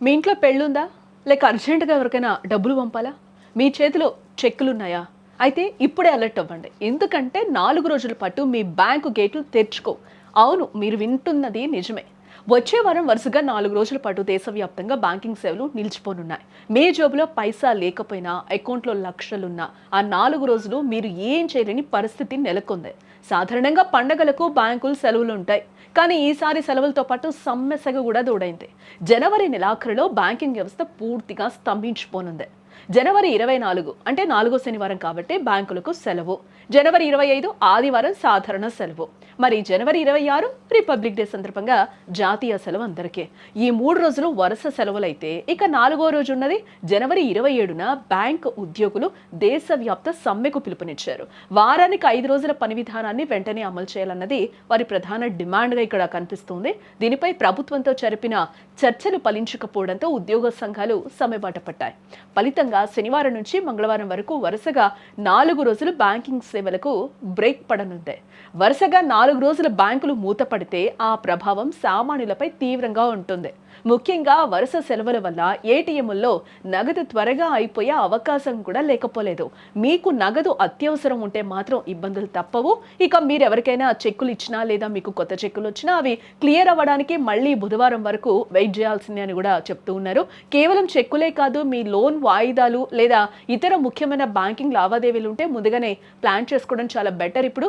మీ ఇంట్లో పెళ్ళుందా? లేక అర్జెంట్‌గా ఎవరికైనా డబ్బులు పంపాలా? మీ చేతిలో చెక్కులున్నాయా? అయితే ఇప్పుడే అలర్ట్ అవ్వండి. ఎందుకంటే 4 రోజుల పాటు మీ బ్యాంకు గేట్లు తెరుచుకోవు. అవును, మీరు వింటున్నది నిజమే. వచ్చే వారం వరుసగా 4 రోజుల పాటు దేశవ్యాప్తంగా బ్యాంకింగ్ సేవలు నిలిచిపోనున్నాయి. మీ జేబులో పైసా లేకపోయినా, అకౌంట్‌లో లక్షలున్నా, ఆ 4 రోజులు మీరు ఏం చేయలేని పరిస్థితి నెలకొంది. సాధారణంగా పండగలకు బ్యాంకులు సెలవులుంటాయి. కానీ ఈసారి సెలవులతో పాటు సమ్మె సెగ కూడా తోడైంది. జనవరి నెలాఖరులో బ్యాంకింగ్ వ్యవస్థ పూర్తిగా స్తంభించిపోనుంది. జనవరి 24 అంటే 4వ శనివారం కాబట్టి బ్యాంకులకు సెలవు. జనవరి 25 ఆదివారం సాధారణ సెలవు. మరి జనవరి 26 రిపబ్లిక్ డే సందర్భంగా జాతీయ సెలవు అందరికీ. ఈ 3 రోజులు వరుస సెలవులైతే ఇక 4వ రోజు ఉన్నది జనవరి 27న బ్యాంక్ ఉద్యోగులు దేశవ్యాప్త సమ్మెకు పిలుపునిచ్చారు. వారానికి 5 రోజుల పని విధానాన్ని వెంటనే అమలు చేయాలన్నది వారి ప్రధాన డిమాండ్గా ఇక్కడ కనిపిస్తుంది. దీనిపై ప్రభుత్వంతో జరిపిన చర్చలు ఫలించకపోవడంతో ఉద్యోగ సంఘాలు సమ్మెబాట పట్టాయి. ఫలితంగా శనివారం నుంచి మంగళవారం వరకు వరుసగా 4 రోజులు బ్యాంకింగ్ సేవలకు బ్రేక్ పడనుంది. వరుసగా 4 రోజుల బ్యాంకులు మూతపడితే ఆ ప్రభావం సామాన్యులపై తీవ్రంగా ఉంటుంది. ముఖ్యంగా వరుస సెలవుల వల్ల ఏటీఎంల్లో నగదు త్వరగా అయిపోయే అవకాశం కూడా లేకపోలేదు. మీకు నగదు అత్యవసరం ఉంటే మాత్రం ఇబ్బందులు తప్పవు. ఇక మీరు ఎవరికైనా చెక్కులు ఇచ్చినా లేదా మీకు కొత్త చెక్కులు వచ్చినా అవి క్లియర్ అవ్వడానికి మళ్ళీ బుధవారం వరకు వెయిట్ చేయాల్సిందే అని కూడా చెప్తూ ఉన్నారు. కేవలం చెక్కులే కాదు, మీ లోన్ వాయిదాలు లేదా ఇతర ముఖ్యమైన బ్యాంకింగ్ లావాదేవీలు ఉంటే ముందుగానే ప్లాన్ చేసుకోవడం చాలా బెటర్. ఇప్పుడు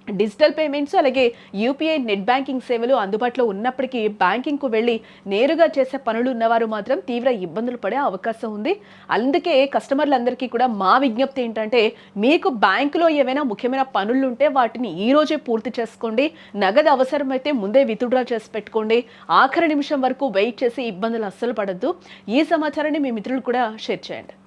డిజిటల్ పేమెంట్స్ అలాగే యూపీఐ నెట్ బ్యాంకింగ్ సేవలు అందుబాటులో ఉన్నప్పటికీ బ్యాంకింగ్కు వెళ్ళి నేరుగా చేసే పనులు ఉన్నవారు మాత్రం తీవ్ర ఇబ్బందులు పడే అవకాశం ఉంది. అందుకే కస్టమర్లందరికీ కూడా మా విజ్ఞప్తి ఏంటంటే, మీకు బ్యాంకులో ఏవైనా ముఖ్యమైన పనులు ఉంటే వాటిని ఈ రోజే పూర్తి చేసుకోండి. నగదు అవసరమైతే ముందే విత్డ్రా చేసి పెట్టుకోండి. ఆఖరి నిమిషం వరకు వెయిట్ చేసి ఇబ్బందులు అస్సలు పడద్దు. ఈ సమాచారాన్ని మీ మిత్రులు కూడా షేర్ చేయండి.